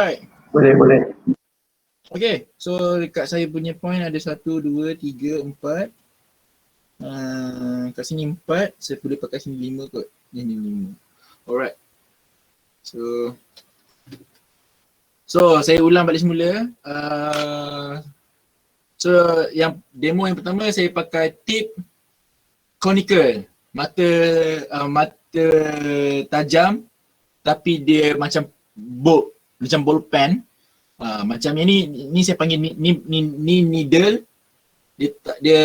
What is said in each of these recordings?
Alright. Boleh. Okay, so dekat saya punya point ada 1, 2, 3, 4. Kat sini 4, saya boleh pakai sini 5 kot. Ini 5. Alright. So saya ulang balik semula. So yang demo yang pertama saya pakai tip conical. Mata tajam tapi dia macam ball pen. Macam ni saya panggil ni needle. Dia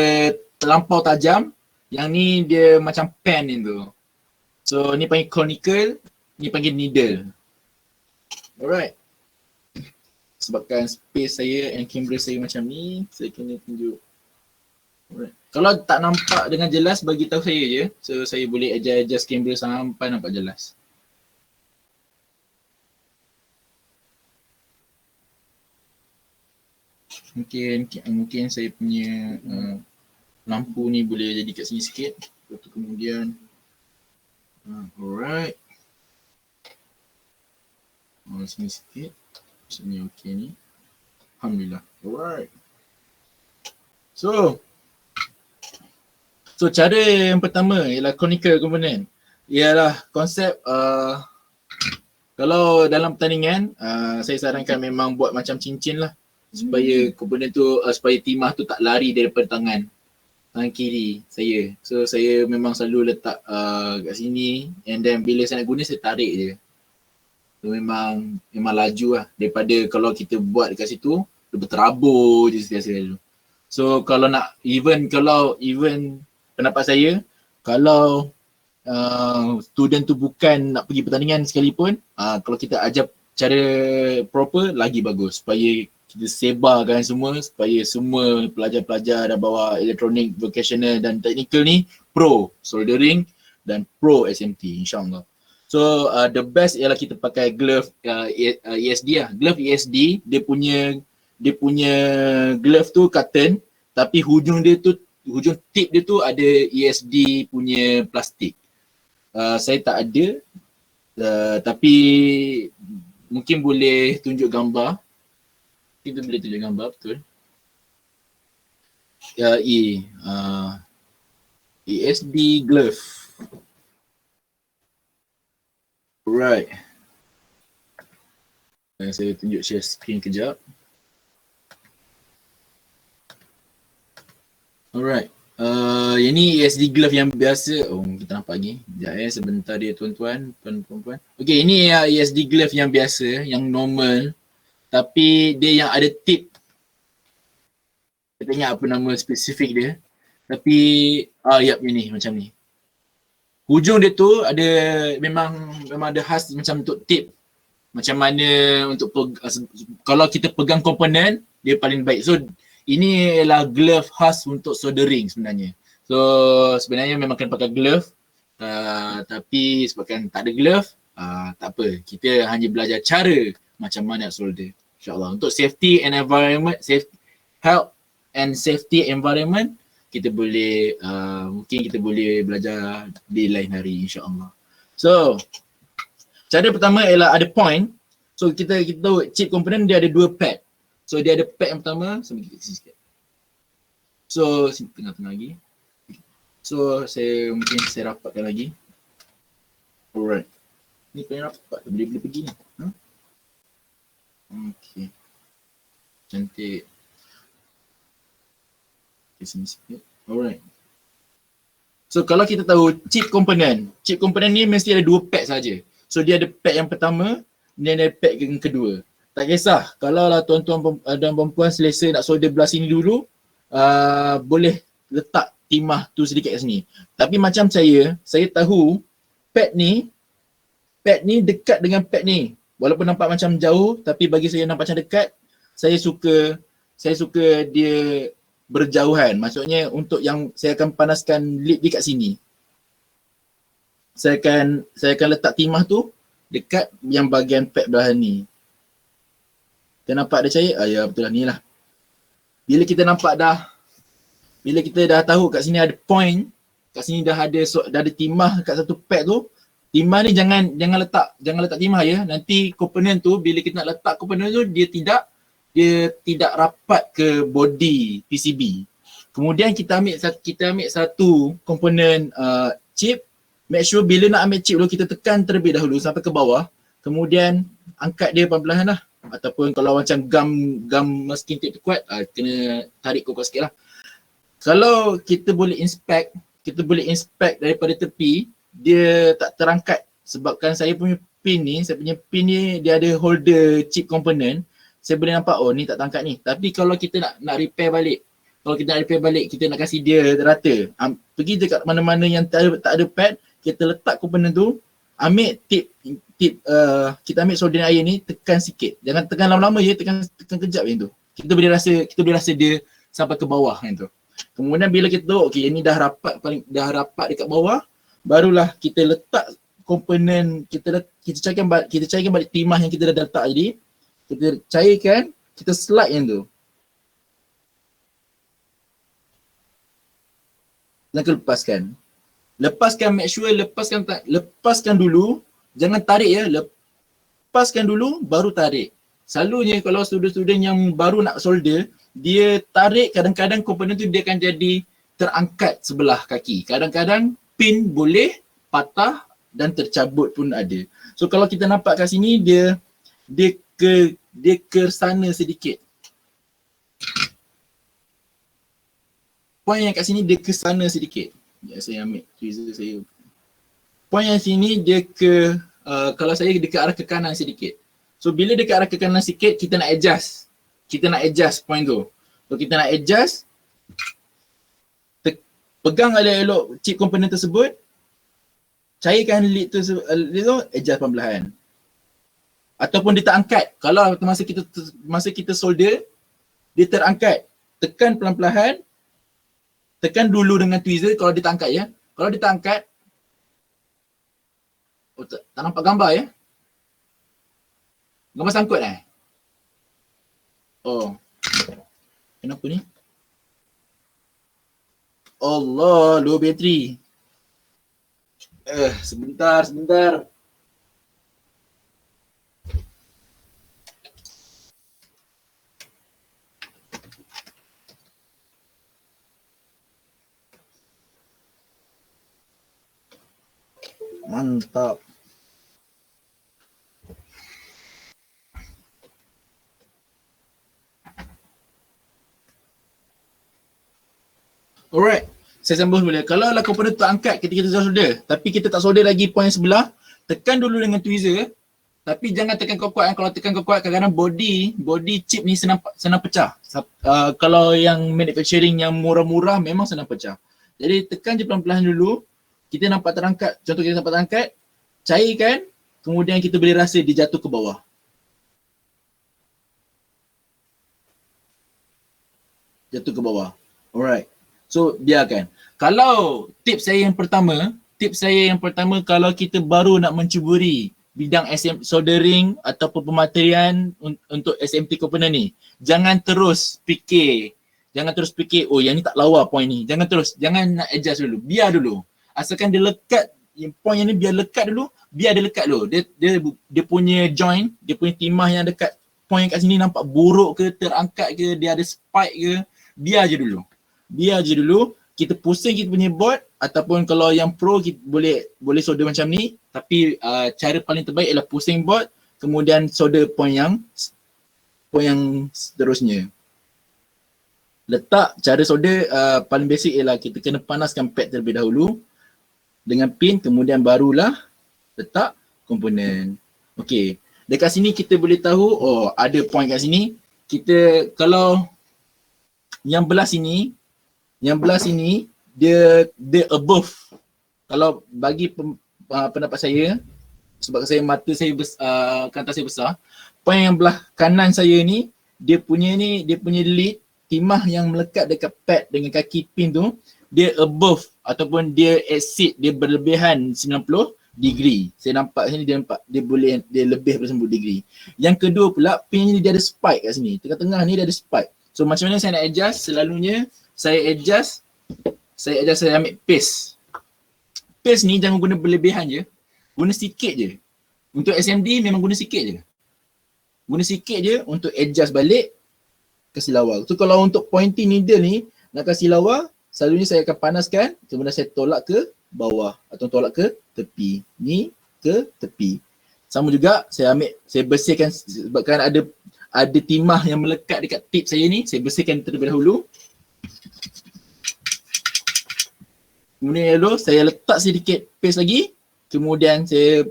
terlampau tajam. Yang ni dia macam pen itu. So ni panggil conical, ni panggil needle. Alright. Sebabkan space saya and kamera saya macam ni, saya kena tunjuk. Alright. Kalau tak nampak dengan jelas, bagi tahu saya je. So saya boleh adjust kamera sampai nampak jelas. Mungkin saya punya lampu ni boleh jadi kat sini sikit. Lepas tu kemudian alright. Sini sikit. Sini okey ni. Alhamdulillah. Alright. So cara yang pertama ialah conical component. Ialah konsep kalau dalam pertandingan saya sarankan memang buat macam cincin lah. Supaya komponen tu, supaya timah tu tak lari daripada tangan kiri saya. So saya memang selalu letak kat sini, and then bila saya nak guna saya tarik je. So memang laju lah daripada kalau kita buat dekat situ dia berterabur je sekali-sekali. So kalau nak even pendapat saya, kalau student tu bukan nak pergi pertandingan sekalipun, kalau kita ajar cara proper lagi bagus, supaya kita sebarkan semua, supaya semua pelajar-pelajar dah bawa elektronik, vocational dan technical ni pro soldering dan pro SMT, insyaAllah. So the best ialah kita pakai glove ESD lah. Glove ESD, dia punya glove tu cotton, tapi hujung tip dia tu ada ESD punya plastik. Saya tak ada, tapi mungkin boleh tunjuk gambar. Kita boleh tunjuk gambar, betul. ESD glove. Alright. Saya tunjuk share screen kejap. Alright. Yang ni ESD glove yang biasa. Kita nampak lagi. Sekejap sebentar dia tuan-tuan, puan-puan. Okay, ini ESD glove yang biasa, yang normal. Tapi dia yang ada tip. Saya tak ingat apa nama spesifik dia. Tapi, ini macam ni. Hujung dia tu ada memang ada khas macam untuk tip. Macam mana untuk kalau kita pegang komponen, dia paling baik. So, ini ialah glove khas untuk soldering sebenarnya. So, sebenarnya memang kena pakai glove. Tapi sebabkan tak ada glove, tak apa. Kita hanya belajar cara macam mana nak solder. InsyaAllah. Untuk safety and environment, health and safety environment, kita boleh, mungkin kita boleh belajar di lain hari, insyaAllah. So, cara pertama ialah ada point. So, kita tahu chip component dia ada 2 pad. So, dia ada pad yang pertama, sambil kita sini sikit. So, sini tengah-tengah lagi. So, mungkin saya rapatkan lagi. Alright. Ni paling rapat, boleh pergi ni. Okay. Cantik. Okay, sini sikit. Alright. So kalau kita tahu chip component ni mesti ada 2 pad saja. So dia ada pad yang pertama dan ada pad yang kedua. Tak kisah kalau lah tuan-tuan dan puan-puan selesa nak solder belah sini dulu, boleh letak timah tu sedikit kat sini. Tapi macam saya tahu pad ni dekat dengan pad ni. Walaupun nampak macam jauh, tapi bagi saya nampak macam dekat, saya suka dia berjauhan. Maksudnya untuk yang saya akan panaskan lid di kat sini. Saya akan letak timah tu dekat yang bahagian pad belahan ni. Kita nampak ada cair? Ya betul lah, ni lah. Bila kita dah tahu kat sini ada point, kat sini dah ada timah kat satu pad tu, timah ni jangan letak timah ya. Nanti komponen tu bila kita nak letak komponen tu dia tidak rapat ke body PCB. Kemudian kita ambil satu komponen chip. Make sure bila nak ambil chip dulu kita tekan terlebih dahulu sampai ke bawah. Kemudian angkat dia perlahan-lahan lah. Ataupun kalau macam gam masking tape tu kuat, kena tarik kuat-kuat sikit lah. Kalau kita boleh inspect daripada tepi, dia tak terangkat. Sebabkan saya punya pin ni dia ada holder chip component. Saya boleh nampak, oh ni tak terangkat ni. Tapi kalau kita nak repair balik, kita nak kasih dia rata. Pergi dekat mana-mana yang tak ada pad, kita letak komponen tu, ambil tip kita ambil soldering iron ni, tekan sikit. Jangan tekan lama-lama je, tekan kejap macam tu. Kita boleh rasa dia sampai ke bawah macam tu. Kemudian bila kita tahu okey ini dah rapat dekat bawah, barulah kita letak komponen, kita cairkan balik timah yang kita dah letak tadi. Kita cairkan, kita slide yang tu. Dan lepaskan, make sure lepaskan dulu, jangan tarik ya, lepaskan dulu baru tarik. Selalunya kalau student-student yang baru nak solder, dia tarik, kadang-kadang komponen tu dia akan jadi terangkat sebelah kaki. Kadang-kadang pin boleh patah dan tercabut pun ada. So kalau kita nampak kat sini dia ke sana sedikit. Point yang kat sini dia ke sana sedikit. Ya, saya ambil tweezer saya. Point yang sini dia kalau saya dekat arah ke kanan sedikit. So bila dekat arah ke kanan sikit, kita nak adjust. Point tu. So kita nak adjust, pegang elok chip komponen tersebut, cairkan lead tu, adjust perlahan. Ataupun dia tak angkat. Kalau masa kita solder, dia terangkat. Tekan pelan-pelan, tekan dulu dengan tweezer kalau dia tak angkat ya. Kalau dia tak angkat, tak nampak gambar ya. Gambar sangkut Oh. Kenapa ni? Allah, low battery. Sebentar. Mantap. Alright, saya sambung boleh. Kalau lah komponen tu angkat ketika kita solder, tapi kita tak solder lagi point sebelah, tekan dulu dengan tweezer, tapi jangan tekan kuat-kuat. Kalau tekan kuat-kuat, kadang-kadang body chip ni senang pecah. Kalau yang manufacturing yang murah-murah memang senang pecah. Jadi tekan je pelan-pelan dulu. Kita nampak terangkat, contoh kita nampak terangkat, cairkan, kemudian kita boleh rasa dia jatuh ke bawah. Alright. So biarkan. Kalau tips saya yang pertama kalau kita baru nak mencuburi bidang soldering ataupun pematerian untuk SMT komponen ni, jangan terus fikir oh yang ni tak lawa point ni. Jangan nak adjust dulu. Biar dulu. Asalkan dia lekat, point yang ni biar lekat dulu, biar dia lekat dulu. Dia punya joint, dia punya timah yang dekat point kat sini nampak buruk ke, terangkat ke, dia ada spike ke, biar je dulu. Kita pusing kita punya board, ataupun kalau yang pro kita boleh solder macam ni, tapi cara paling terbaik ialah pusing board, kemudian solder point yang seterusnya. Letak cara solder paling basic ialah kita kena panaskan pad terlebih dahulu dengan pin, kemudian barulah letak komponen. Okey, dekat sini kita boleh tahu ada point kat sini. Kita kalau yang belah sini dia above. Kalau bagi pendapat saya, sebab mata saya kanta saya besar, point yang belah kanan saya ni dia punya lead timah yang melekat dekat pad dengan kaki pin tu, dia above ataupun dia exceed, dia berlebihan 90 degree. Saya nampak sini dia lebih daripada 90 degree. Yang kedua pula, pin ni dia ada spike kat sini. Tengah-tengah ni dia ada spike. So macam mana saya nak adjust? Selalunya saya adjust, saya ambil paste. Paste ni jangan guna berlebihan je. Guna sikit je. Untuk SMD memang guna sikit je. Guna sikit je untuk adjust balik kasih lawa. So kalau untuk pointy needle ni nak kasih lawa, selalunya saya akan panaskan, kemudian saya tolak ke bawah atau tolak ke tepi. Ni ke tepi. Sama juga saya ambil, saya bersihkan sebabkan ada timah yang melekat dekat tip saya ni, saya bersihkan terlebih dahulu. Kemudian lalu saya letak sedikit paste lagi, kemudian saya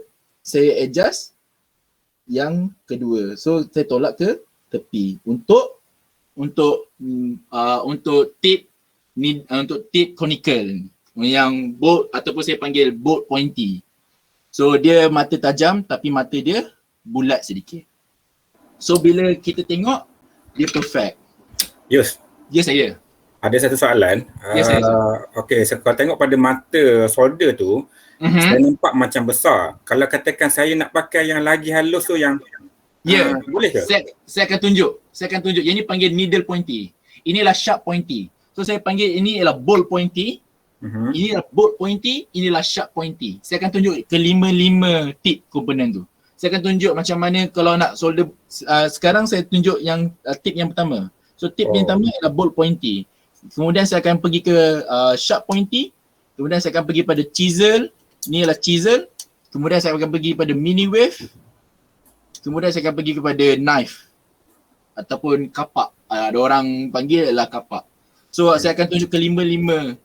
adjust yang kedua. So saya tolak ke tepi untuk tip ni, untuk tip conical yang bolt ataupun saya panggil bolt pointy. So dia mata tajam tapi mata dia bulat sedikit. So bila kita tengok dia perfect. Yes. Ya saya. Ada satu soalan. Ya saya. Okey, so kalau tengok pada mata solder tu, saya nampak macam besar. Kalau katakan saya nak pakai yang lagi halus tu yang boleh ke? Saya akan tunjuk. Yang ni panggil needle pointy. Inilah sharp pointy. So saya panggil ini ialah bolt pointy. Ini adalah bolt pointy, inilah sharp pointy. Saya akan tunjuk kelima-lima tip komponen tu. Saya akan tunjuk macam mana kalau nak solder. Sekarang saya tunjuk yang tip yang pertama. So tip yang pertama adalah bolt pointy. Kemudian saya akan pergi ke sharp pointy. Kemudian saya akan pergi pada chisel. Ini adalah chisel. Kemudian saya akan pergi pada mini wave. Kemudian saya akan pergi kepada knife ataupun kapak. Ada orang panggil adalah kapak. So saya akan tunjuk kelima-lima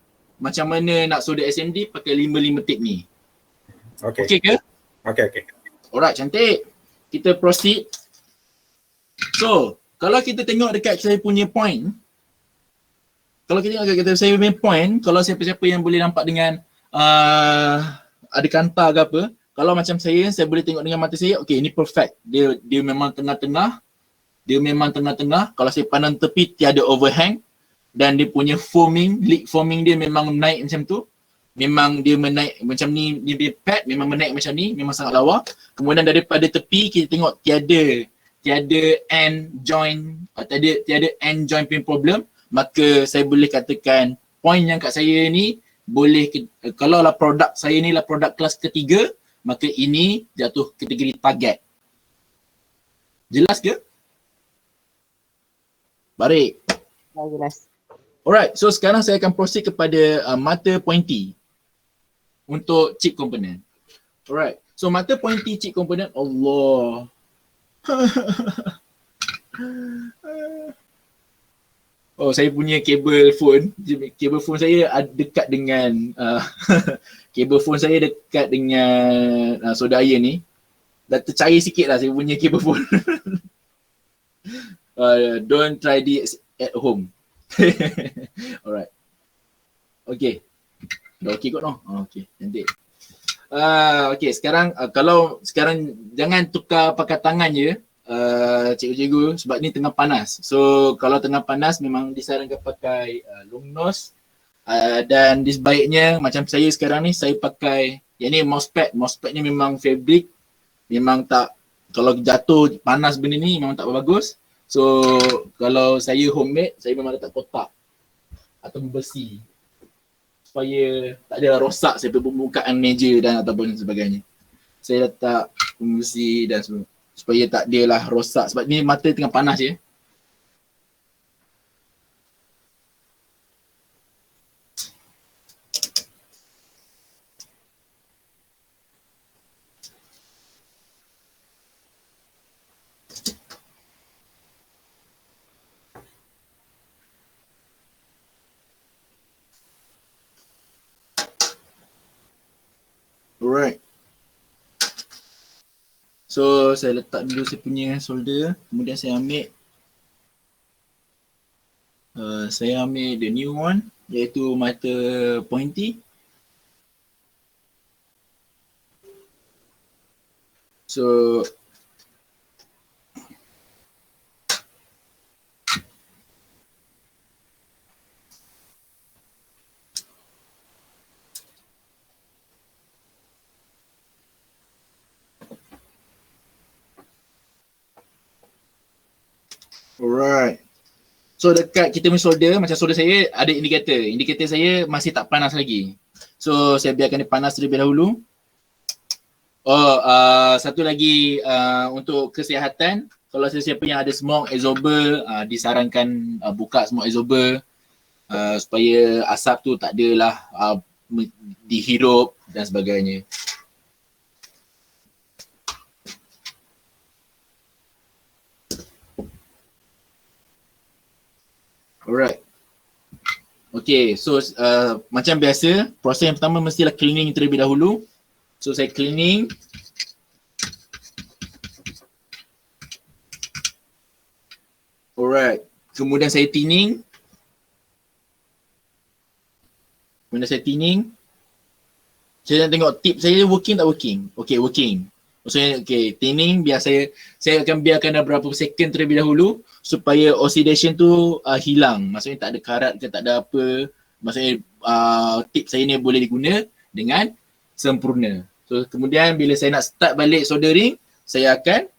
macam mana nak solder SMD pakai 5 tip ni. Okey. Okey ke? Okey. Alright, cantik. Kita proceed. So, kalau kita tengok dekat saya punya point, kalau kita tengok dekat saya punya point, kalau siapa-siapa yang boleh nampak dengan ada kantar ke apa, kalau macam saya boleh tengok dengan mata saya, okey, ini perfect. Dia memang tengah-tengah. Kalau saya pandang tepi tiada overhang. Dan dia punya foaming, leak foaming dia memang naik macam tu. Memang dia menaik macam ni, dia punya pad memang menaik macam ni, memang sangat lawa. Kemudian daripada tepi kita tengok tiada end joint, tiada end joint punya problem. Maka saya boleh katakan point yang kat saya ni boleh, kalau lah produk saya ni lah produk kelas ketiga, maka ini jatuh kategori target. Jelas ke? Baik. Jelas. Alright, so sekarang saya akan proceed kepada mata pointy untuk chip component. Alright, so mata pointy chip component, Allah. Oh, saya punya kabel phone saya dekat dengan kabel phone saya dekat dengan saudara ni. Dah tercair sikit lah saya punya kabel phone. Don't try this at home. Alright. Okay. Dah okay kot no? Okay, cantik. Okay, sekarang sekarang jangan tukar pakai tangan je, cikgu-cikgu, sebab ni tengah panas. So kalau tengah panas memang disarankan pakai long nose. Dan sebaiknya macam saya sekarang ni saya pakai yang ni mousepad. Mousepad ni memang fabric. Memang tak, kalau jatuh panas benda ni memang tak bagus. So kalau saya homemade, saya memang letak kotak atau besi supaya tak ada rosak saya pembukaan meja dan ataupun sebagainya. Saya letak besi dan semua supaya tak adalah rosak sebab ni mata tengah panas je. Alright. So saya letak dulu saya punya solder, kemudian saya ambil the new one iaitu mata pointy. So alright. So dekat kita punya solder, macam solder saya ada indikator. Indikator saya masih tak panas lagi. So saya biarkan dia panas terlebih dahulu. Satu lagi untuk kesihatan, kalau sesiapa yang ada smoke absorber, disarankan buka smoke absorber supaya asap tu tak adalah dihirup dan sebagainya. Alright. Okay, so macam biasa, proses yang pertama mestilah cleaning terlebih dahulu. So saya cleaning. Alright. Kemudian saya tinning. Saya nak tengok tip saya working tak working. Okay, working. Maksudnya, okay, tinning biar saya akan biarkan beberapa second terlebih dahulu supaya oxidation tu hilang. Maksudnya tak ada karat ke tak ada apa. Maksudnya tip saya ni boleh diguna dengan sempurna. So kemudian bila saya nak start balik soldering, saya akan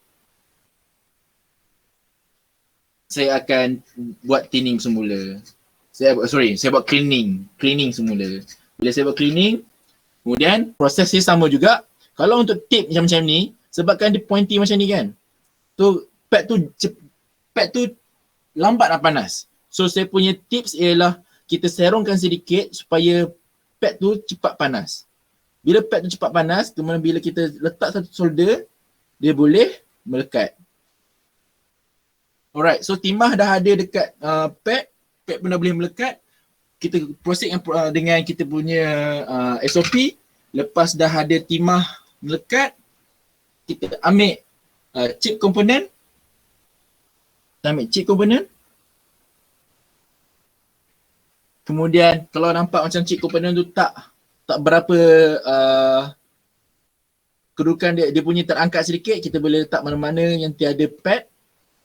buat tinning semula. Saya buat cleaning semula. Bila saya buat cleaning, kemudian proses dia sama juga. Kalau untuk tip macam ni, sebabkan dia pointy macam ni kan. So pad tu lambat nak panas. So saya punya tips ialah kita serongkan sedikit supaya pad tu cepat panas. Bila pad tu cepat panas, kemudian bila kita letak satu solder, dia boleh melekat. Alright, so timah dah ada dekat pad pun dah boleh melekat. Kita proceed dengan kita punya SOP. Lepas dah ada timah melekat, kita ambil chip component. Kemudian kalau nampak macam chip component tu tak berapa kedudukan dia punya terangkat sedikit, kita boleh letak mana-mana yang tiada pad.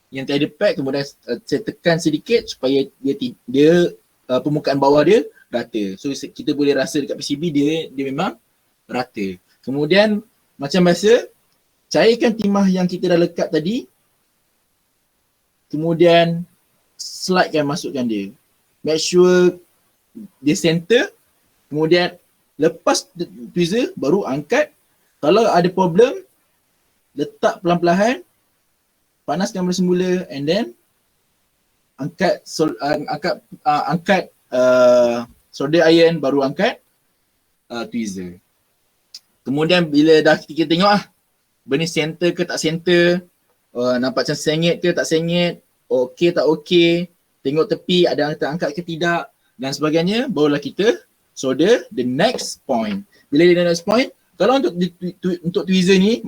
Kemudian saya tekan sedikit supaya dia permukaan bawah dia rata. So kita boleh rasa dekat PCB dia memang rata. Kemudian macam biasa, cairkan timah yang kita dah lekat tadi. Kemudian masukkan dia. Make sure dia center. Kemudian lepas tweezer baru angkat. Kalau ada problem, letak pelan-pelan, panaskan bersemula and then angkat solder iron, baru angkat tweezer. Kemudian bila dah kita tengok benda center ke tak center, nampak macam sengit ke tak sengit, okey tak okey, tengok tepi ada terangkat ke tidak dan sebagainya, barulah kita solder the next point. Bila the next point, kalau untuk tweezer ni,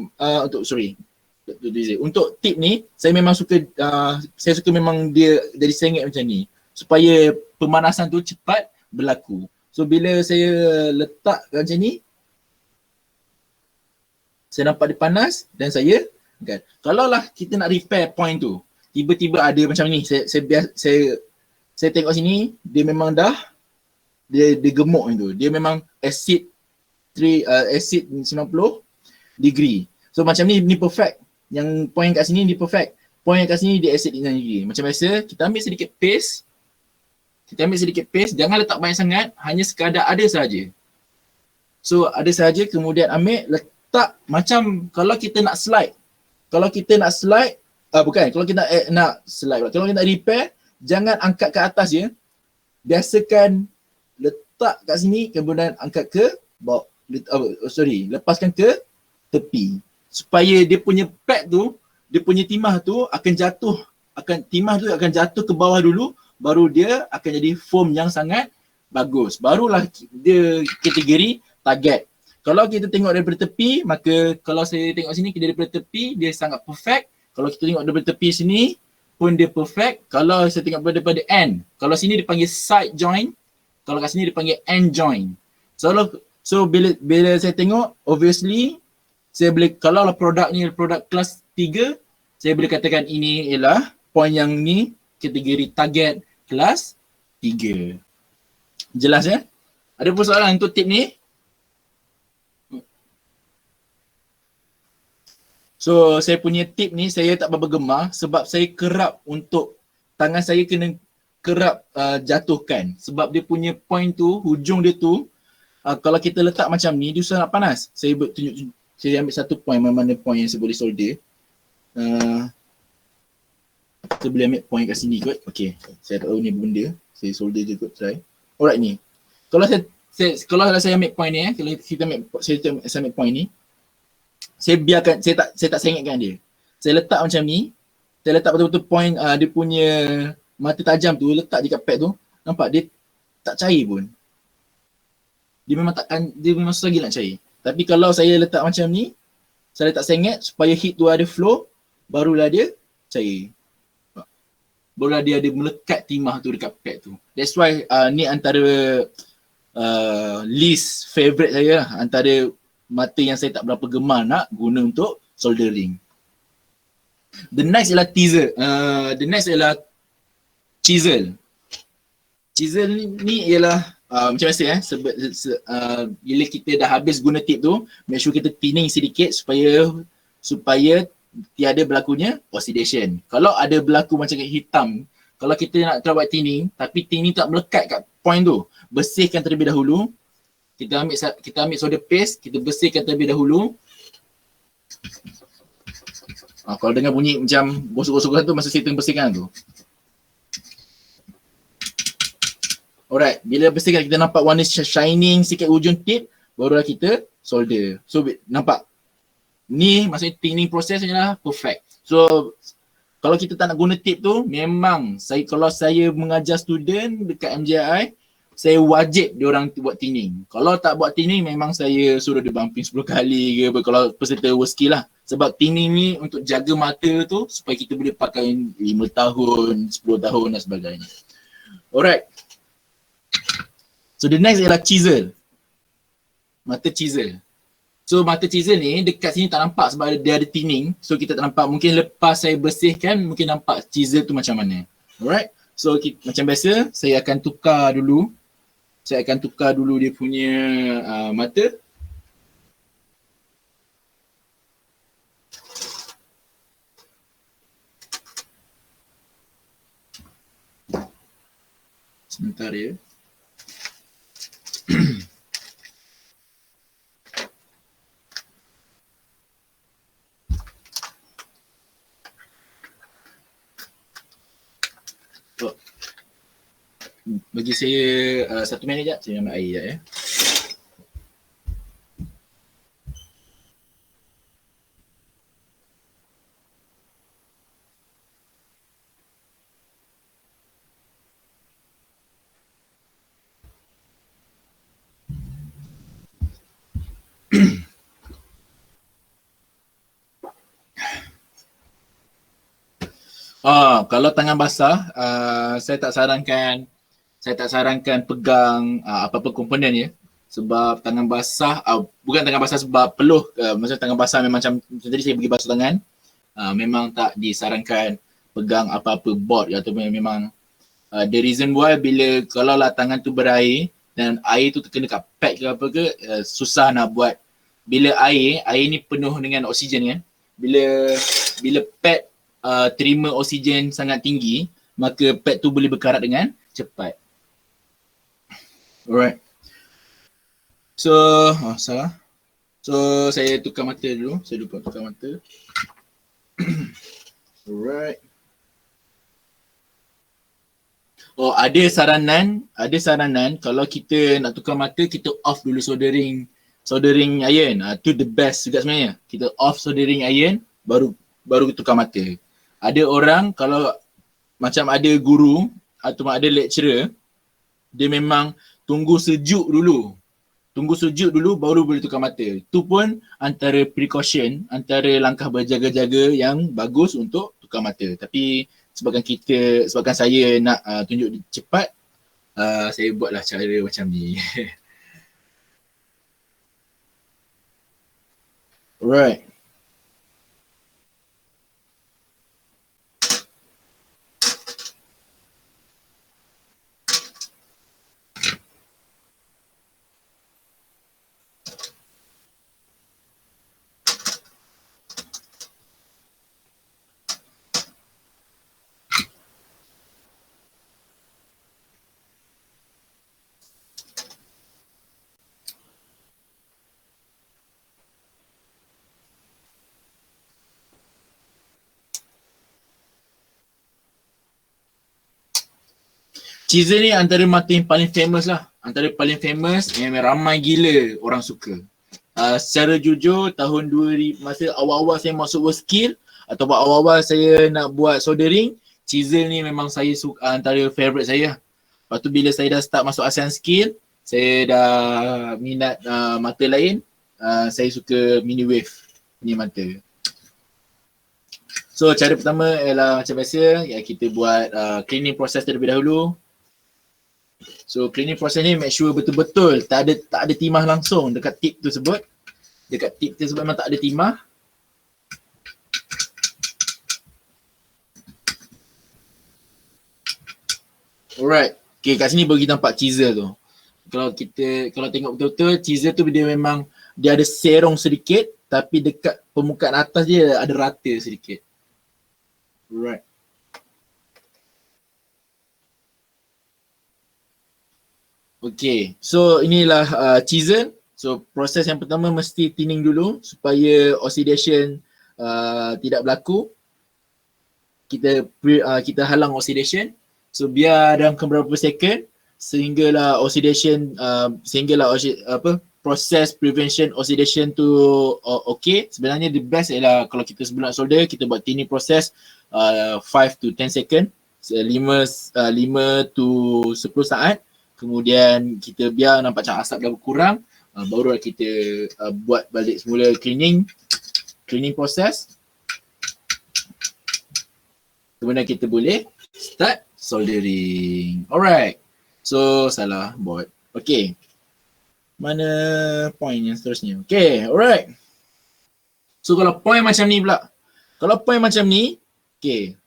untuk tip ni, saya memang suka memang dia jadi sengit macam ni supaya pemanasan tu cepat berlaku. So bila saya letak macam ni, saya nampak dia panas dan saya kan. Kalau lah kita nak repair point tu, tiba-tiba ada macam ni, saya tengok sini, dia memang dah dia gemuk tu. Dia memang acid 90 degree. So macam ni perfect. Yang point kat sini ni perfect. Point kat sini dia acid 90 degree. Macam biasa, kita ambil sedikit paste. Jangan letak banyak sangat, hanya sekadar ada sahaja. So ada sahaja, kemudian ambil letak macam kalau kita nak slide. Kalau kita nak repair, jangan angkat ke atas je. Biasakan letak kat sini, kemudian angkat ke bawah. Lepaskan ke tepi. Supaya dia punya pad tu, dia punya timah tu akan jatuh ke bawah dulu, baru dia akan jadi foam yang sangat bagus. Barulah dia kategori target. Kalau kita tengok daripada tepi, maka kalau saya tengok sini daripada tepi, dia sangat perfect. Kalau kita tengok daripada tepi sini pun dia perfect. Kalau saya tengok daripada end, kalau sini dipanggil side joint, kalau kat sini dipanggil end joint. So bila saya tengok, obviously saya boleh, kalau produk ni produk kelas 3, saya boleh katakan ini ialah point yang ni kategori target kelas 3. Jelas ya? Ada persoalan untuk tip ni? So saya punya tip ni saya tak berapa gemar sebab saya kerap untuk tangan saya kena kerap jatuhkan sebab dia punya point tu, hujung dia tu, kalau kita letak macam ni, dia susah nak panas. Saya saya ambil satu point, mana point yang saya boleh solder. Kita boleh ambil point kat sini kot. Okay, saya tak tahu ni benda. Saya solder je kot, try. Alright ni. Kalau saya ambil point ni, kalau kita ambil, saya ambil point ni, saya biarkan, saya tak sengitkan dia. Saya letak macam ni, saya letak betul-betul point dia punya mata tajam tu, letak dekat pad tu, nampak dia tak cair pun. Dia memang susah lagi nak cair. Tapi kalau saya letak macam ni, saya letak sengit supaya heat tu ada flow, barulah dia cair. Barulah dia ada melekat timah tu dekat pad tu. That's why ni antara least favourite saya lah, antara mata yang saya tak berapa gemar nak guna untuk soldering. The next ialah chisel. Chisel ni ialah macam biasa bila kita dah habis guna tip tu, make sure kita tinning sedikit supaya tiada berlakunya oxidation. Kalau ada berlaku macam hitam, kalau kita nak try buat tinning tapi tinning tak melekat kat point tu, bersihkan terlebih dahulu. Kita ambil soda paste, kita bersihkan terlebih dahulu. Kalau dengar bunyi macam gosok-gosokan tu, masa saya tengah bersihkan tu. Alright, bila bersihkan kita nampak warna shining sikit ujung tip, barulah kita solder. So nampak? Ni maksudnya tinning proses adalah perfect. So kalau kita tak nak guna tip tu, memang kalau saya mengajar student dekat MJI, saya wajib diorang buat tinning. Kalau tak buat tinning, memang saya suruh dia bumping 10 kali ke, kalau peserta worst skill lah. Sebab tinning ni untuk jaga mata tu supaya kita boleh pakai 5 tahun, 10 tahun dan sebagainya. Alright. So the next ialah chisel. Mata chisel. So mata chisel ni dekat sini tak nampak sebab dia ada tinning. So kita tak nampak. Mungkin lepas saya bersihkan, mungkin nampak chisel tu macam mana. Alright. So macam biasa, saya akan tukar dulu. Dia punya mata. Sebentar ya. Bagi saya 1 minit sekejap, saya ambil air sekejap ya. Kalau tangan basah, saya tak sarankan pegang apa-apa komponen ya. Sebab tangan basah, bukan tangan basah sebab peluh, maksudnya tangan basah memang macam tadi saya bagi basuh tangan, memang tak disarankan pegang apa-apa board atau memang the reason why kalau lah tangan tu berair dan air tu terkena kat pad ke apa ke, susah nak buat. Bila air ni penuh dengan oksigen kan. Bila pad terima oksigen sangat tinggi, maka pad tu boleh berkarat dengan cepat. Alright. So, salah. So, saya tukar mata dulu. Saya lupa tukar mata. Alright. Ada saranan kalau kita nak tukar mata, kita off dulu soldering iron. Tu the best juga sebenarnya. Kita off soldering iron, baru tukar mata. Ada orang kalau macam ada guru atau ada lecturer, dia memang tunggu sejuk dulu baru boleh tukar mata. Tu pun antara precaution, antara langkah berjaga-jaga yang bagus untuk tukar mata. Tapi sebabkan saya nak tunjuk cepat, saya buatlah cara macam ni. Alright. Chisel ni antara mata yang paling famous lah. Antara paling famous yang ramai gila orang suka. Secara jujur tahun 2000 masa awal-awal saya masuk work skill atau awal-awal saya nak buat soldering, chisel ni memang saya suka, antara favorite saya. Lepas tu bila saya dah start masuk ASEAN skill, saya dah minat mata lain, saya suka mini wave ni mata. So cara pertama ialah macam biasa, ya kita buat cleaning process terlebih dahulu. So cleaning process ni make sure betul-betul tak ada timah langsung dekat tip tersebut. Dekat tip tersebut memang tak ada timah. Alright. Okay, kat sini bagi nampak chisel tu. Kalau tengok betul-betul chisel tu dia memang dia ada serong sedikit tapi dekat permukaan atas dia ada rata sedikit. Alright. Okay, so inilah chisel. So proses yang pertama mesti tinning dulu supaya oxidation tidak berlaku. Kita halang oxidation. So biar dalam beberapa second sehinggalah proses prevention oxidation tu okay. Sebenarnya the best ialah kalau kita sebelum nak solder kita buat tinning proses 5 to 10 second, 5 to 10 saat. Kemudian kita biar nampak macam asap dah berkurang, barulah kita buat balik semula cleaning proses. Kemudian kita boleh start soldering. Alright. So salah buat. Okay. Mana point yang seterusnya? Okay, alright. So kalau point macam ni pula. Kalau point macam ni, okay.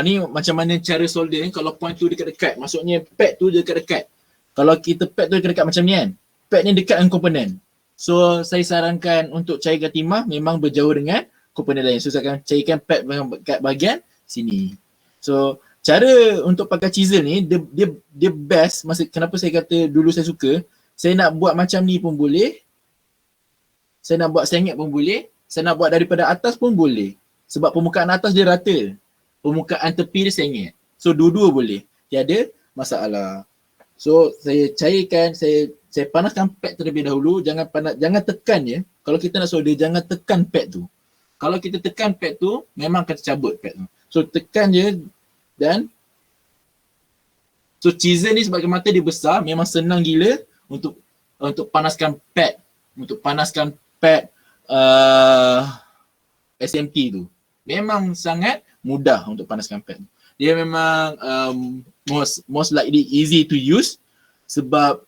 Ni macam mana cara solder ni. Kalau point tu dekat-dekat, maksudnya pad tu dekat-dekat. Kalau kita pad tu dekat macam ni kan, pad ni dekat dengan komponen. So saya sarankan untuk cairkan timah memang berjauh dengan komponen lain. So saya akan cairkan pad dekat bahagian sini. So cara untuk pakai chisel ni dia best. Kenapa saya kata dulu saya suka, saya nak buat macam ni pun boleh, saya nak buat sengit pun boleh, saya nak buat daripada atas pun boleh. Sebab permukaan atas dia rata, permukaan tepi dia sengit. So dua-dua boleh, tiada masalah. So saya cairkan, saya panaskan pad terlebih dahulu. Jangan tekan je. Kalau kita nak solder, jangan tekan pad tu. Kalau kita tekan pad tu, memang akan tercabut pad tu. So tekan je dan so chisel ni sebab mata dia besar, memang senang gila untuk panaskan pad. Untuk panaskan pad SMT tu. Memang sangat mudah untuk panaskan pad. Dia memang most likely easy to use sebab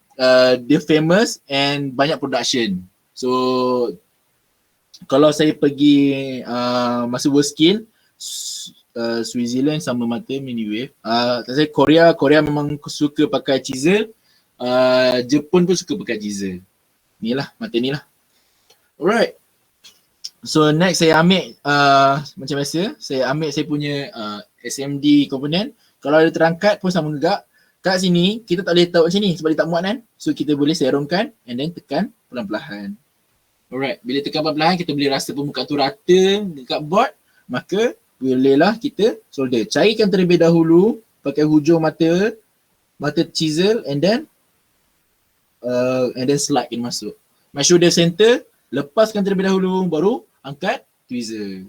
dia famous and banyak production. So kalau saya pergi masa work skill, Switzerland sama mata mini wave. Saya Korea memang suka pakai chisel. Jepun pun suka pakai chisel. Inilah mata ni lah. Alright. So next saya ambil macam biasa, saya ambil saya punya SMD komponen. Kalau ada terangkat pun sama juga. Kat sini kita tak boleh tahu macam ni sebab dia tak muat kan. So kita boleh serongkan and then tekan perlahan-lahan. Alright, bila tekan perlahan-lahan kita boleh rasa permukaan tu rata dekat board, maka bolehlah kita solder. Cairkan terlebih dahulu pakai hujung mata chisel and then slide in masuk. Make sure dia center, lepaskan terlebih dahulu baru angkat tweezer.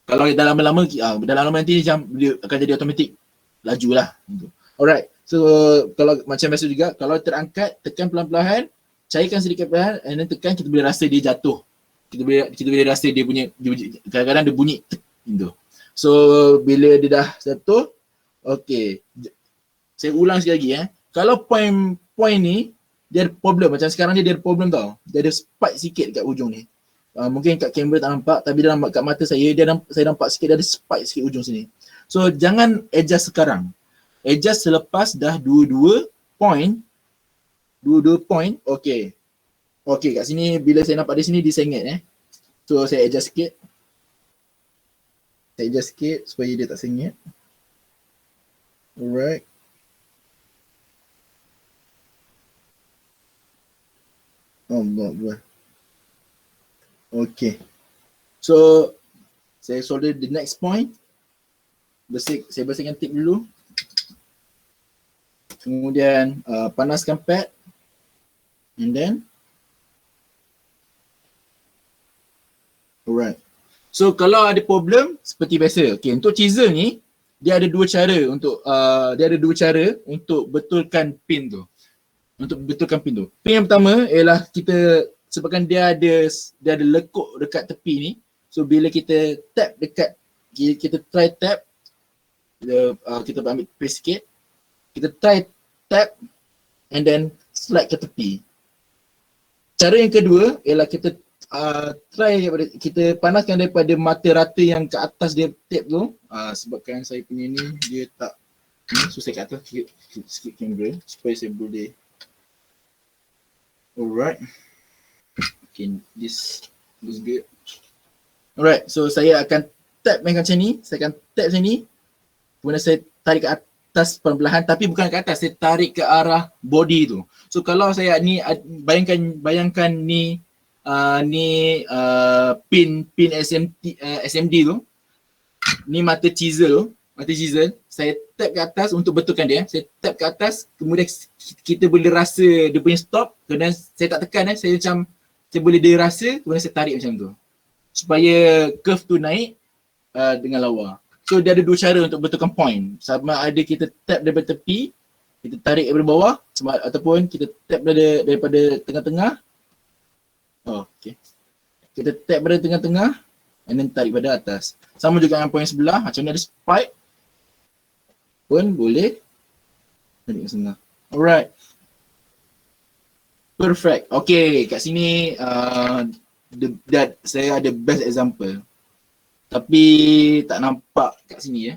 Kalau dah lama-lama nanti dia akan jadi automatic lajulah. Alright. So kalau macam biasa juga, kalau terangkat tekan pelan-pelan, cairkan sedikit perlahan and then tekan, kita boleh rasa dia jatuh. Kita boleh rasa dia punya kadang-kadang dia bunyi gitu. So bila dia dah jatuh, okey. Saya ulang sekali lagi Kalau point ni dia ada problem, macam sekarang ni dia ada problem tau. Dia ada spike sikit dekat ujung ni. Mungkin kat kamera tak nampak tapi dalam kat mata saya saya nampak sikit dia ada spike sikit ujung sini. So jangan adjust sekarang. Adjust selepas dah dua-dua point. Okey. Okey, kat sini bila saya nampak di sini dia sengit So saya adjust sikit. Saya adjust sikit supaya dia tak sengit. Alright. Allah. Okay. So saya solder the next point. Saya bersihkan tip dulu. Kemudian panaskan pad. And then alright. So kalau ada problem seperti biasa. Okay, untuk chisel ni dia ada dua cara untuk betulkan pin tu. Pin yang pertama ialah kita sebabkan dia ada lekuk dekat tepi ni. So bila kita tap dekat, kita try tap, kita ambil paste sikit, kita try tap and then slide ke tepi. Cara yang kedua ialah kita kita panaskan daripada mata rata yang ke atas dia tape tu. Sebabkan saya punya ni dia tak so saya kat atas sikit kamera supaya saya boleh. Alright. Okay, this looks good. Alright, so saya akan tap macam ni. Saya akan tap macam ni. Kemudian saya tarik ke atas perlahan, tapi bukan ke atas, saya tarik ke arah body tu. So kalau saya ni bayangkan ni pin SMD tu. Ni mata chisel, saya tap ke atas untuk betulkan dia. Saya tap ke atas, kemudian kita boleh rasa dia punya stop. Kemudian saya tak tekan, saya boleh dia rasa, kemudian saya tarik macam tu. Supaya curve tu naik dengan lawa. So dia ada dua cara untuk betulkan point. Sama ada kita tap daripada tepi, kita tarik daripada bawah, ataupun kita tap daripada tengah-tengah. Oh, okay. Kita tap pada tengah-tengah and then tarik pada atas. Sama juga dengan point sebelah, macam ni ada spike pun boleh tarik ke tengah. Alright. Perfect. Okay, kat sini saya ada best example. Tapi tak nampak kat sini ya.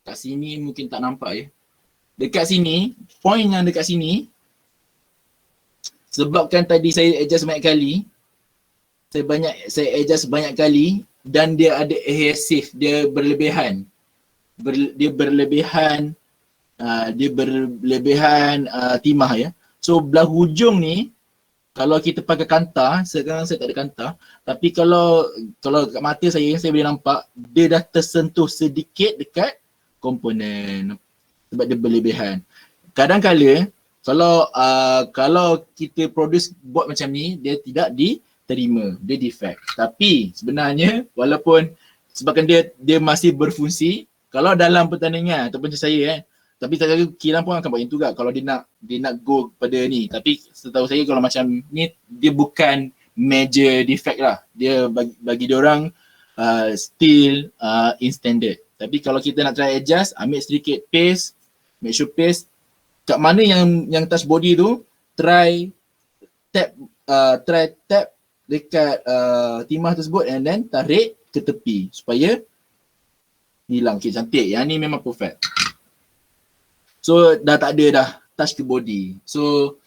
Kat sini mungkin tak nampak ya. Dekat sini, point yang dekat sini, sebabkan tadi saya adjust banyak kali, saya adjust banyak kali dan dia ada adhesive, dia berlebihan. Dia berlebihan timah ya. So belah hujung ni, kalau kita pakai kantar, sekarang saya tak ada kantar, tapi kalau kat mata saya boleh nampak dia dah tersentuh sedikit dekat komponen sebab dia berlebihan. Kadang-kala kalau kita produce board macam ni, dia tidak diterima, dia defect. Tapi sebenarnya walaupun sebabkan dia masih berfungsi, kalau dalam pertandingan ataupun macam saya tapi tak kira kilang pun akan buat itu juga kalau dia nak go pada ni. Tapi setahu saya kalau macam ni dia bukan major defect lah. Dia bagi dia orang still in standard. Tapi kalau kita nak try adjust, ambil sedikit paste, make sure paste kat mana yang touch body tu, try tap dekat timah tersebut and then tarik ke tepi supaya hilang. Okay, cantik. Yang ni memang perfect. So dah tak ada dah touch ke body. So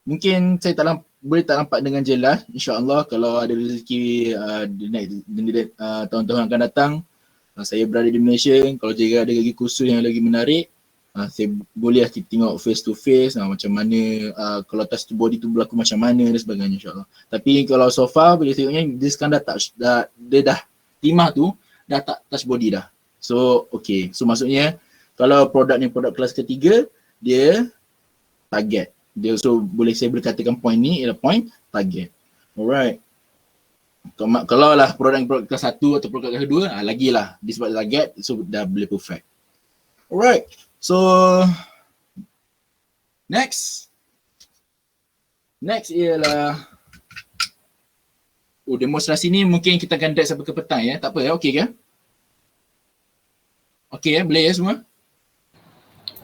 mungkin saya boleh tak nampak dengan jelas. InsyaAllah kalau ada rezeki tahun-tahun akan datang, saya berada di Malaysia. Kalau jika ada lagi kursus yang lagi menarik, saya boleh kita tengok face to face macam mana kalau touch to body tu berlaku macam mana dan sebagainya insyaAllah. Tapi kalau so far boleh tengoknya dia sekarang dia dah timah tu dah tak touch body dah. So okay, so maksudnya kalau produk ni produk kelas ketiga, dia target. So saya boleh katakan point ni ialah point target. Alright. Kalau lah produk kelas 1 atau produk kelas 2, lagilah disebab target, so dah boleh perfect. Alright. So next ialah demonstrasi ni mungkin kita akan drag sampai ke petang ya. Tak apa ya, okey ke? Okey ya, boleh ya semua?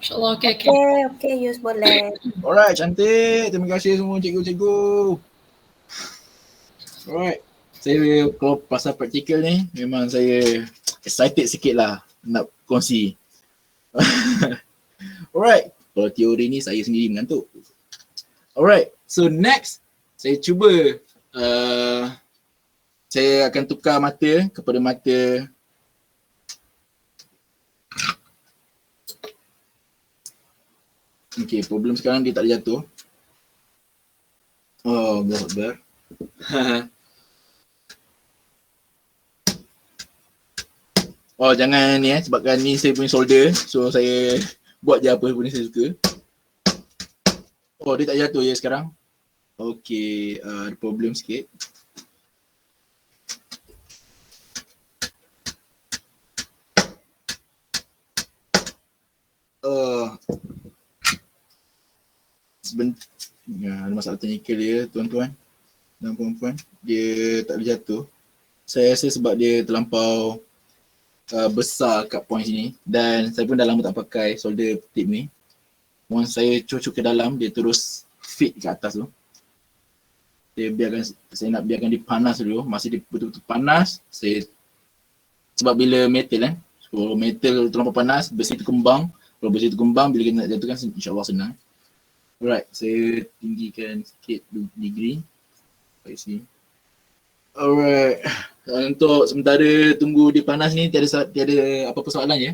InsyaAllah okey. Okay, Yus boleh. Alright, cantik. Terima kasih semua cikgu-cikgu. Alright. Saya kalau pasal praktikal ni, memang saya excited sikit lah nak kongsi. Alright. Kalau teori ni saya sendiri mengantuk. Alright. So next, saya cuba saya akan tukar mata kepada mata okay, problem sekarang dia tak jatuh. Oh, Allah Akbar. Oh, jangan ni sebabkan ni saya punya solder. So saya buat je apa pun saya suka. Oh, dia tak jatuh je sekarang. Okay, ada problem sikit. Sebentar, ada masalah teknikal dia tuan-tuan dan puan-puan. Dia tak boleh jatuh. Saya rasa sebab dia terlampau besar kat point sini dan saya pun dah lama tak pakai solder tip ni. Once saya cucuk ke dalam, dia terus fit ke atas tu. Saya nak biarkan dia panas dulu. Masa dia betul-betul panas, sebab bila metal so metal terlampau panas, besi tu kembang. Kalau besi tu kembang, bila kita nak jatuhkan, insyaAllah senang. Alright, saya tinggikan sikit degree. Baik sini. Alright. Untuk sementara tunggu dia panas ni, tiada apa-apa soalan je?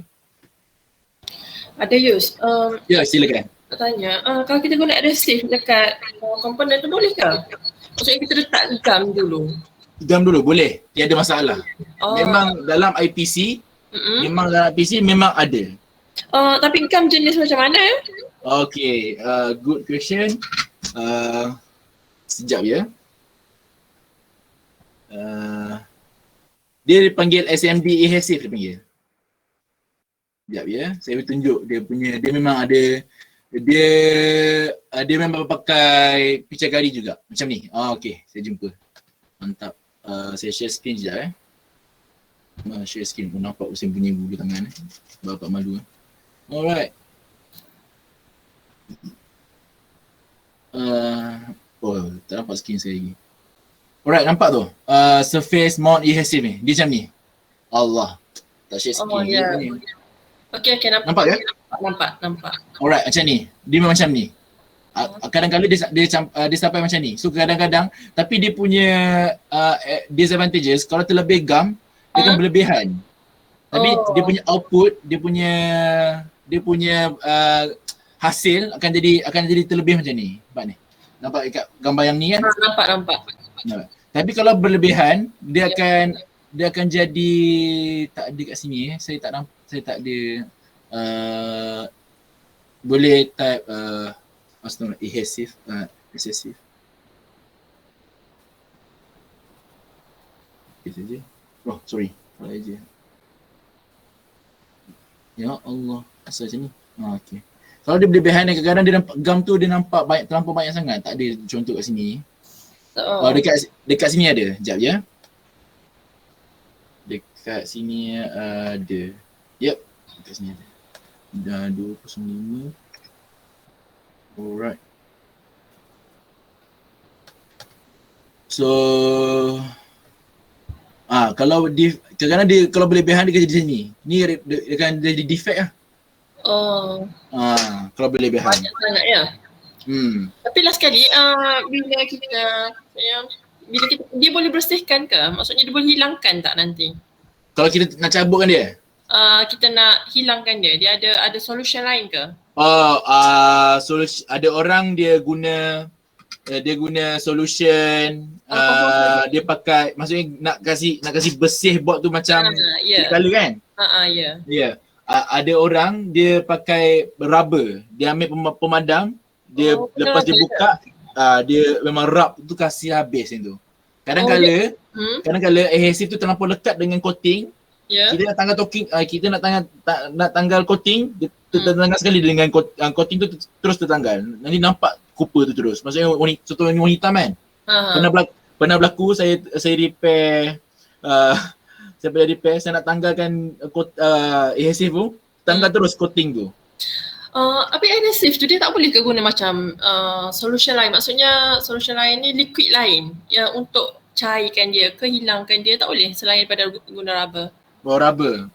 Ada Yus. Ya, silakan. Nak tanya, kalau kita guna adhesive dekat komponen tu boleh ke? Maksudnya kita letak gam dulu. Gam dulu, boleh. Tiada masalah. Memang dalam IPC, memang dalam IPC memang ada. Tapi gam jenis macam mana? Okay, good question. Sekejap ya. Dia dipanggil SMD adhesive dia panggil. Sekejap ya, saya tunjuk dia punya, dia memang ada, dia memang pakai picagari juga, macam ni. Okay, saya jumpa. Mantap. Saya share screen sekejap share screen pun nampak saya punya bulu tangan bapak malu. Alright. Tak nampak screen saya lagi. Alright, nampak tu? Surface mount adhesive ni, dia macam ni. Allah, tak share screen. Okay, nampak ke? Nampak. Alright, macam ni. Dia memang macam ni. Kadang-kadang dia sampai macam ni. So kadang-kadang, tapi dia punya disadvantages, kalau terlebih gam, dia akan berlebihan. Tapi dia punya output, dia punya hasil akan jadi terlebih macam ni. Nampak ni? Nampak dekat gambar yang ni kan? Nampak. Tapi kalau berlebihan, dia akan jadi tak ada kat sini saya tak ada boleh type adhesive excessive. Okay saja. Oh, sorry. Salah aja. Ya Allah, asal macam ni. Okey. Kalau dia berlebihan, kadang-kadang dia nampak gam tu dia nampak terlampau banyak sangat. Tak ada contoh kat sini. Dekat sini ada. Sekejap ya. Dekat sini ada. Yep. Dekat sini ada. Dah 205. Alright. So kalau kadang-kadang dia kalau berlebihan dia akan jadi sini. Ni dia akan jadi defect lah. Kalau berlebihan. Banyak sangat ya. Tapi last kali bila dia boleh bersihkan ke? Maksudnya dia boleh hilangkan tak nanti? Kalau kita nak cabutkan dia? Kita nak hilangkan dia. Dia ada solution lain ke? Ada orang dia guna solution, dia pakai, maksudnya nak kasi bersih board tu macam color kan? Ya. Ada orang dia pakai rubber, dia ambil pemadam, dia lepas dia buka, dia memang rub tu kasi habis macam tu. Kadang-kadang adhesive tu terlampau lekat dengan coating. Kita nak tanggal nak tanggal coating, dia tertanggal sekali dengan coating tu terus tertanggal. Nanti nampak kupa tu terus. Maksudnya contoh warna hitam kan. Pernah berlaku saya repair saya nak tanggalkan adhesive tu, tanggal terus coating tu. Tapi adhesive tu dia tak boleh ke guna macam solution lain? Maksudnya solution lain ni liquid lain yang untuk cairkan dia, hilangkan dia, tak boleh selain daripada guna rubber? Rubber.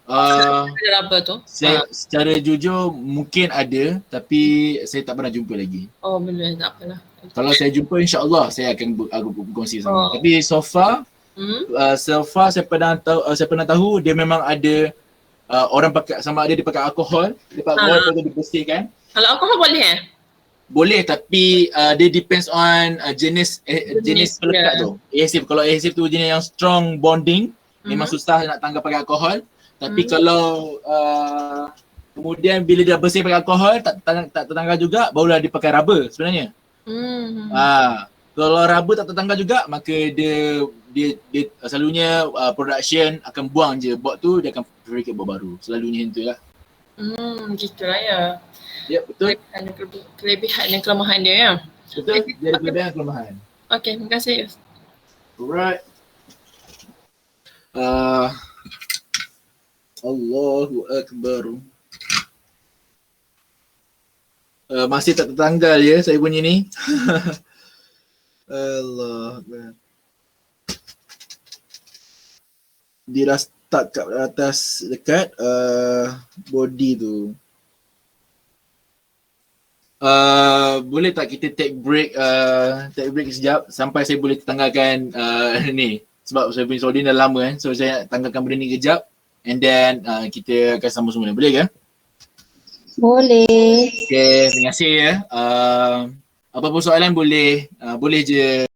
Rubber tu. Secara jujur mungkin ada, tapi saya tak pernah jumpa lagi. Boleh, tak apalah. Kalau saya jumpa, insya-Allah saya akan berkongsi sama. Tapi so far saya pernah tahu dia memang ada orang pakai, sama ada dia pakai alkohol, dia dibersihkan. Kalau alkohol boleh Boleh, tapi dia depends on jenis pelekat tu. Adhesive, kalau adhesive tu jenis yang strong bonding, memang susah nak tanggal pakai alkohol. Tapi kalau Kemudian bila dia bersih pakai alkohol, tak tertanggal juga, barulah dia pakai rubber sebenarnya. Kalau rubber tak tertanggal juga, maka dia selalunya production akan buang je board tu, dia akan fabricate board baru. Selalunya itu lah. Gitulah ya. Ya, betul. Kelebihan dan kelemahan dia ya. Betul, dia ada kelebihan dan kelemahan. Okay, terima kasih Yus. Alright. Allahu Akbar. Masih tak tertanggal ya saya punya ni. Allah Akbar. Dia dah start kat atas dekat body tu. Boleh tak kita take break sekejap sampai saya boleh tanggalkan ni, sebab saya punya soldering dah lama kan, so saya nak tanggalkan benda ni kejap and then kita akan sambung semula. Boleh ke? Boleh. Okay, terima kasih ya. Apa-apa soalan boleh je